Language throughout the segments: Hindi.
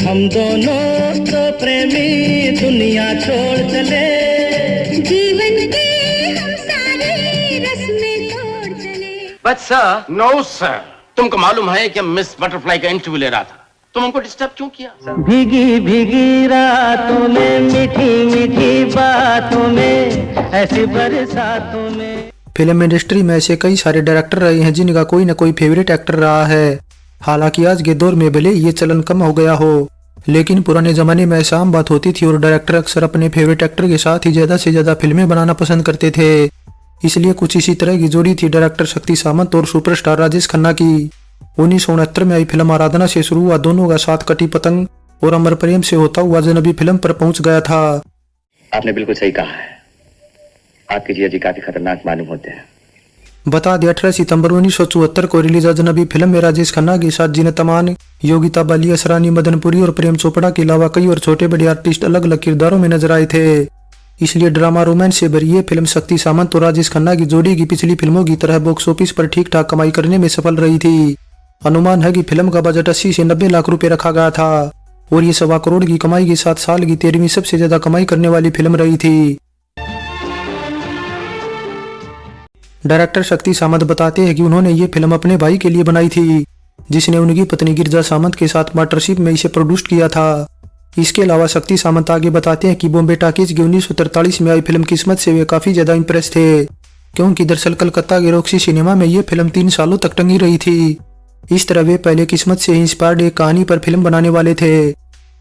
हम दोनों तो प्रेमी दुनिया छोड़ चले, जीवन के हम सारे रस्में तोड़ चले। बट सर, नो सर, तुमको मालूम है कि मिस बटरफ्लाई का इंटरव्यू ले रहा था, तुम हमको डिस्टर्ब क्यों किया? भीगी भीगी रातों में, मीठी मीठी बातों में, ऐसी बरसातों में। फिल्म इंडस्ट्री में ऐसे कई सारे डायरेक्टर रहे हैं जिनका कोई न कोई फेवरेट एक्टर रहा है। हालांकि आज के दौर में भले ये चलन कम हो गया हो, लेकिन पुराने जमाने में ऐसा आम बात होती थी और डायरेक्टर अक्सर अपने फेवरेट एक्टर के साथ ही ज्यादा से ज्यादा फिल्में बनाना पसंद करते थे। इसलिए कुछ इसी तरह की जोड़ी थी डायरेक्टर शक्ति सामंत और सुपरस्टार राजेश खन्ना की। 1969 में आई फिल्म आराधना से शुरू हुआ दोनों का साथ कटी पतंग और अमर प्रेम से होता हुआ अजनबी फिल्म पर पहुंच गया था। आपने बिल्कुल सही कहा है, आपके जिया जी काफी खतरनाक मालूम होते हैं। बता दें 18 सितंबर 1974 को रिलीज अजनबी फिल्म में राजेश खन्ना के साथ जीनत अमान, योगिता बाली, असरानी मदनपुरी और प्रेम चोपड़ा के अलावा कई और छोटे बड़े आर्टिस्ट अलग अलग किरदारों में नजर आए थे। इसलिए ड्रामा रोमांस से भरी ये फिल्म शक्ति सामंत और राजेश खन्ना की जोड़ी की पिछली फिल्मों की तरह बॉक्स ऑफिस पर ठीक ठाक कमाई करने में सफल रही थी। अनुमान है कि फिल्म का बजट 80 से 90 लाख रुपए रखा गया था और ये 1.25 करोड़ की कमाई के साथ साल की 13वीं सबसे ज्यादा कमाई करने वाली फिल्म रही थी। डायरेक्टर शक्ति सामंत बताते हैं कि उन्होंने ये फिल्म अपने भाई के लिए बनाई थी, जिसने उनकी पत्नी गिरजा सामंत के साथ पार्टनरशिप में इसे प्रोड्यूस किया था। इसके अलावा शक्ति सामंत आगे बताते हैं कि बॉम्बे टॉकीज की 1943 में आई फिल्म किस्मत से वे काफी ज्यादा इंप्रेस थे, क्योंकि दरअसल कलकत्ता के रॉक्सी सिनेमा में ये फिल्म 3 सालों तक टंगी रही थी। इस तरह वे पहले किस्मत से इंस्पायर्ड एक कहानी पर फिल्म बनाने वाले थे,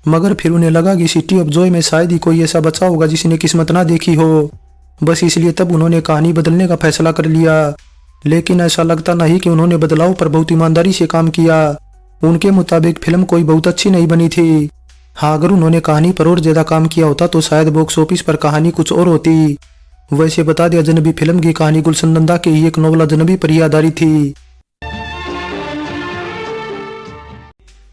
मगर फिर उन्हें लगा कि सिटी ऑफ जॉय में शायद ही कोई ऐसा बचा होगा जिसने किस्मत ना देखी हो। बस इसलिए तब उन्होंने कहानी बदलने का फैसला कर लिया। लेकिन ऐसा लगता नहीं कि उन्होंने बदलाव पर बहुत ईमानदारी से काम किया। उनके मुताबिक फिल्म कोई बहुत अच्छी नहीं बनी थी। हाँ, अगर उन्होंने कहानी पर और ज्यादा काम किया होता तो शायद बॉक्स ऑफिस पर कहानी कुछ और होती। वैसे बता दें अजनबी फिल्म की कहानी गुलशन नंदा के ही एक नोवेल अजनबी पर ही आधारित थी।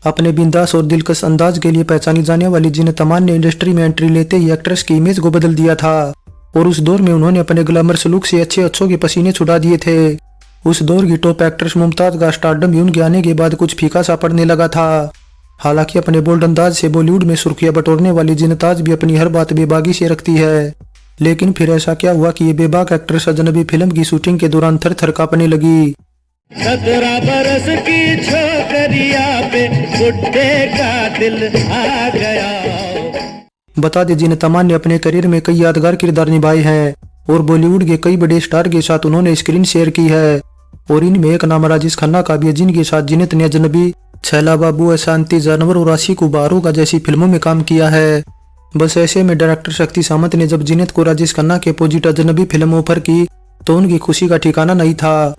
अपने बिंदास और दिलकश अंदाज के लिए पहचानी जाने वाली जीनत अमान ने इंडस्ट्री में एंट्री लेते ही एक्ट्रेस की इमेज को बदल दिया था और उस दौर में उन्होंने अपने ग्लैमरस लुक से अच्छे अच्छों के पसीने छुड़ा दिए थे। उस दौर की टॉप एक्ट्रेस मुमताज का स्टारडम भी उनके आने के बाद कुछ फीका सा पड़ने लगा था। हालांकि अपने बोल्ड अंदाज से बॉलीवुड में सुर्खियां बटोरने वाली जीनत आज भी अपनी हर बात बेबागी से रखती है। लेकिन फिर ऐसा क्या हुआ कि ये बेबाक एक्ट्रेस अजनबी फिल्म की शूटिंग के दौरान थर थर कांपने लगी। 17 बरस की छोकरिया पे बुड्ढे का दिल आ गया। बता दें जीनत अमान ने अपने करियर में कई यादगार किरदार निभाए हैं और बॉलीवुड के कई बड़े स्टार के साथ उन्होंने स्क्रीन शेयर की है और इनमें एक नाम राजेश खन्ना का भी है, जिनके साथ जीनत ने अजनबी, छैला बाबू, अशांति जानवर और आशिक उबारो का जैसी फिल्मों में काम किया है। बस ऐसे में डायरेक्टर शक्ति सामंत ने जब जीनत को राजेश खन्ना के अपोजिट अजनबी फिल्म ऑफर की तो उनकी खुशी का ठिकाना नहीं था।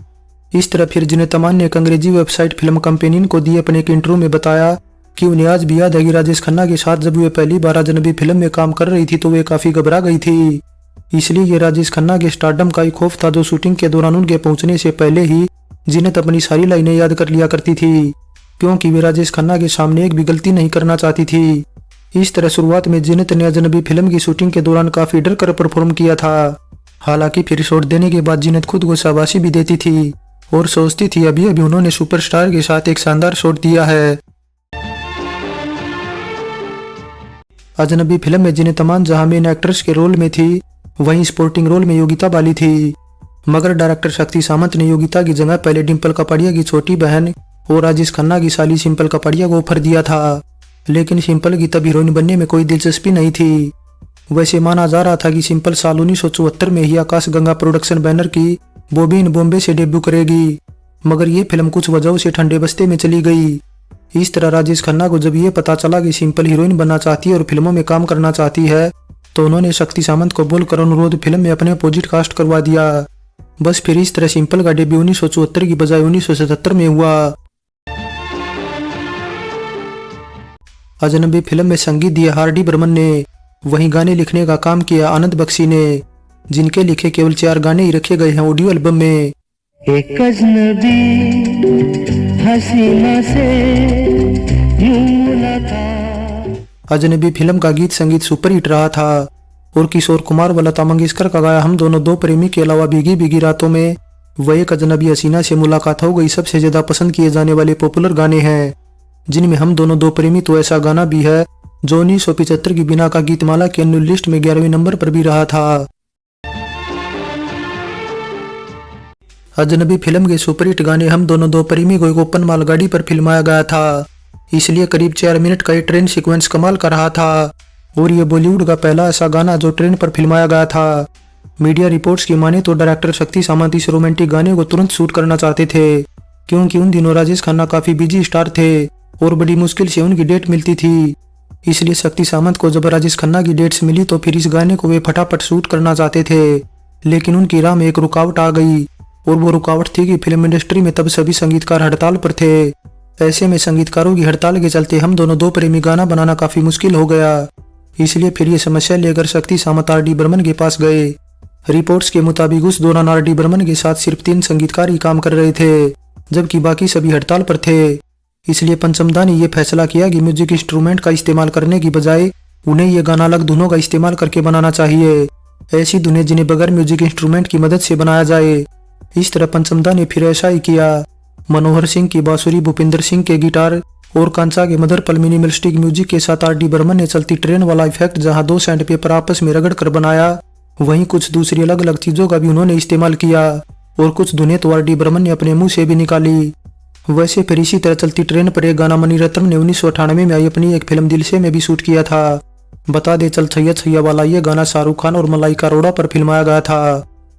इस तरह फिर जीनत अमान ने एक अंग्रेजी वेबसाइट फिल्म कंपेनियन को दिए अपने एक इंटरव्यू में बताया कि उन्हें आज भी याद है कि राजेश खन्ना के साथ जब वे पहली बार अजनबी फिल्म में काम कर रही थी तो वे काफी घबरा गई थी। इसलिए ये राजेश खन्ना के स्टारडम का एक खौफ था जो शूटिंग के दौरान उनके पहुंचने से पहले ही जीनत अपनी सारी लाइनें याद कर लिया करती थी, क्योंकि वे राजेश खन्ना के सामने एक भी गलती नहीं करना चाहती थी। इस तरह शुरुआत में जीनत ने अजनबी फिल्म की शूटिंग के दौरान काफी डर कर परफॉर्म किया था। हालांकि फिर शॉट देने के बाद जीनत खुद को शाबाशी भी देती थी और सोचती थी अभी अभी उन्होंने सुपरस्टार के साथ एक शानदार शॉट दिया है। अजनबी फिल्म में जीनत अमान जहां मेन एक्ट्रेस के रोल में थी, वहीं स्पोर्टिंग रोल में योगिता बाली थी। मगर डायरेक्टर शक्ति सामंत ने योगिता की जगह पहले डिम्पल कपाड़िया की छोटी बहन और राजेश खन्ना की साली सिंपल कपाड़िया को ऑफर दिया था, लेकिन सिंपल की तब हीरोइन बनने में कोई दिलचस्पी नहीं थी। वैसे माना जा रहा था कि सिंपल साल 1974 में ही आकाश गंगा प्रोडक्शन बैनर की बॉबी इन बॉम्बे से डेब्यू करेगी, मगर ये फिल्म कुछ वजहों से ठंडे बस्ते में चली गई। इस तरह राजेश खन्ना को जब ये पता चला कि सिंपल हीरोइन बनना चाहती है और फिल्मों में काम करना चाहती है तो उन्होंने शक्ति सामंत को बोलकर अनुरोध फिल्म में अपने अपोजिट कास्ट करवा दिया। बस फिर इस तरह सिंपल का डेब्यू 1974 की बजाय 1977 में हुआ। अजनबी फिल्म में संगीत दिया हार्डी बर्मन ने, वहीं गाने लिखने का काम किया आनंद बख्शी ने, जिनके लिखे केवल 4 गाने ही रखे गए हैं ऑडियो एल्बम में। एक अजनबी हसीना से यूं मुलाकात। अजनबी फिल्म का गीत संगीत सुपर हिट रहा था और किशोर कुमार व लता मंगेशकर का गाया हम दोनों दो प्रेमी के अलावा भीगी भीगी रातों में वह एक अजनबी हसीना से मुलाकात हो गई सबसे ज्यादा पसंद किए जाने वाले पॉपुलर गाने हैं। जिनमें हम दोनों दो प्रेमी तो ऐसा गाना भी है जो 1975 की बिना का गीतमाला की अन्य लिस्ट में 11वें नंबर पर भी रहा था। अजनबी फिल्म के सुपरहिट गाने हम दोनों दो प्रेमी को एक ओपन मालगाड़ी पर फिल्माया गया था, इसलिए करीब 4 मिनट का ये ट्रेन सीक्वेंस कमाल का रहा था और ये बॉलीवुड का पहला ऐसा गाना जो ट्रेन पर फिल्माया गया था। मीडिया रिपोर्ट्स की माने तो डायरेक्टर शक्ति सामंत इस रोमांटिक गाने को तुरंत शूट करना चाहते थे, क्योंकि उन दिनों राजेश खन्ना काफी बिजी स्टार थे और बड़ी मुश्किल से उनकी डेट मिलती थी। इसलिए शक्ति सामंत को जब राजेश खन्ना की डेट्स मिली तो फिर इस गाने को वे फटाफट शूट करना चाहते थे, लेकिन उनकी राह में एक रुकावट आ गई और वो रुकावट थी कि फिल्म इंडस्ट्री में तब सभी संगीतकार हड़ताल पर थे। ऐसे में संगीतकारों की हड़ताल के चलते हम दोनों दो प्रेमी गाना बनाना काफी मुश्किल हो गया। इसलिए फिर ये समस्या लेकर शक्ति सामंत R.D. बर्मन के पास गए। रिपोर्ट्स के मुताबिक उस दौरान R.D. बर्मन के साथ सिर्फ 3 संगीतकार ही काम कर रहे थे, जबकि बाकी सभी हड़ताल पर थे। इसलिए पंचमदा ने यह फैसला किया कि म्यूजिक इंस्ट्रूमेंट का इस्तेमाल करने की बजाय उन्हें ये गाना अलग धुनों का इस्तेमाल करके बनाना चाहिए, ऐसी धुनें जिन्हें बगैर म्यूजिक इंस्ट्रूमेंट की मदद से बनाया जाए। इस तरह पंचमदा ने फिर ऐसा ही किया। मनोहर सिंह की बांसुरी, भूपिंदर सिंह के गिटार और कांचा के मदरपल मिनिमलिस्टिक म्यूजिक के साथ R.D. बर्मन ने चलती ट्रेन वाला इफेक्ट जहां 2 सैंड पेपर आपस में रगड़ कर बनाया, वहीं कुछ दूसरी अलग अलग चीजों का भी उन्होंने इस्तेमाल किया और कुछ धुनें तो R.D. बर्मन ने अपने मुंह से भी निकाली। वैसे फिर इसी तरह चलती ट्रेन पर एक गाना मणिरत्नम ने 1998 में आई अपनी एक फिल्म दिल से में भी शूट किया था। बता दे चल छैया छैया वाला ये गाना शाहरुख खान और मलाइका अरोड़ा पर फिल्माया गया था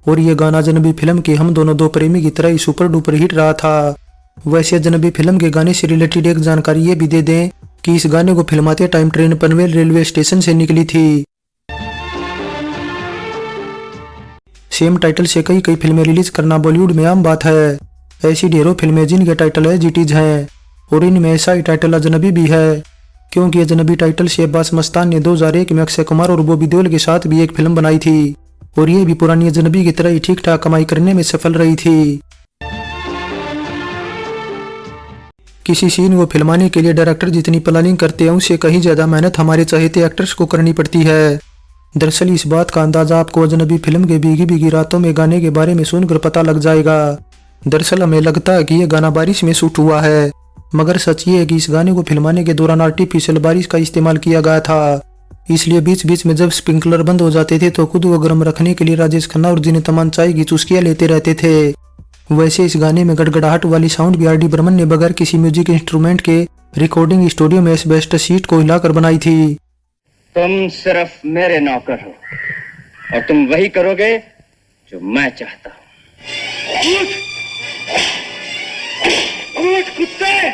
और ये गाना अजनबी फिल्म के हम दोनों दो प्रेमी की तरह ही सुपर डुपर हिट रहा था। वैसे अजनबी फिल्म के गाने से रिलेटेड एक जानकारी ये भी दे दें कि इस गाने को फिल्माते time train Panvel railway station से निकली थी। सेम टाइटल से कई फिल्में रिलीज करना बॉलीवुड में आम बात है। ऐसी ढेरों फिल्में जिनके टाइटल है जीटीज हैं और इनमें ऐसा ही टाइटल अजनबी भी है, क्योंकि अजनबी टाइटल से अब्बास मस्तान ने 2001 में अक्षय कुमार और बॉबी देओल के साथ भी एक फिल्म बनाई थी और ये भी पुरानी अजनबी की तरह ही ठीक ठाक कमाई करने में सफल रही थी। किसी सीन को फिल्माने के लिए डायरेक्टर जितनी प्लानिंग करते हैं उससे कहीं ज्यादा मेहनत हमारे चाहते एक्टर्स को करनी पड़ती है। दरअसल इस बात का अंदाजा आपको अजनबी फिल्म के भीगी भीगी रातों में गाने के बारे में सुनकर पता लग जाएगा। दरअसल हमें लगता है कि यह गाना बारिश में शूट हुआ है, मगर सच ये है कि इस गाने को फिल्माने के दौरान आर्टिफिशियल बारिश का इस्तेमाल किया गया था। इसलिए बीच बीच में जब स्प्रिंकलर बंद हो जाते थे तो खुद को गर्म रखने के लिए राजेश खन्ना और जिन्हें तमाम चाय की चुस्कियां लेते रहते थे। वैसे इस गाने में गड़गड़ाहट वाली साउंड भी R.D. बर्मन ने बगैर किसी म्यूजिक इंस्ट्रूमेंट के रिकॉर्डिंग स्टूडियो में एस्बेस्टस शीट को हिलाकर बनाई थी। तुम सिर्फ मेरे नौकर हो और तुम वही करोगे जो मैं चाहता हूं। उठ कुत्ते!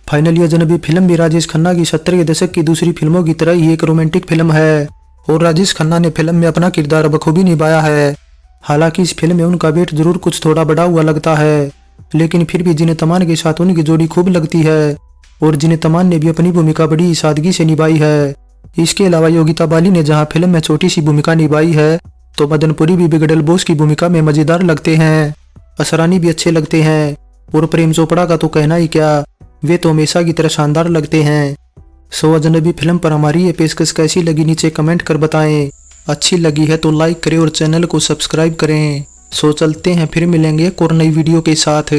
फाइनली अजनबी फिल्म भी राजेश खन्ना की 70 के दशक की दूसरी फिल्मों की तरह ही एक रोमांटिक फिल्म है और राजेश खन्ना ने फिल्म में अपना किरदार बखूबी निभाया है। हालांकि इस फिल्म में उनका वेट जरूर कुछ थोड़ा बढ़ा हुआ लगता है, लेकिन फिर भी जिन्हें तमान के साथ उनकी जोड़ी खूब लगती है और जिन्हें तमान ने भी अपनी भूमिका बड़ी सादगी से निभाई है। इसके अलावा योगिता बाली ने जहाँ फिल्म में छोटी सी भूमिका निभाई है तो मदनपुरी भी बिगड़ल बोस की भूमिका में मजेदार लगते हैं। असरानी भी अच्छे लगते हैं और प्रेम चोपड़ा का तो कहना ही क्या, वे तो हमेशा की तरह शानदार लगते हैं। सो अजनबी फिल्म पर हमारी ये पेशकश कैसी लगी नीचे कमेंट कर बताएं। अच्छी लगी है तो लाइक करें और चैनल को सब्सक्राइब करें। सो चलते हैं, फिर मिलेंगे एक और नई वीडियो के साथ।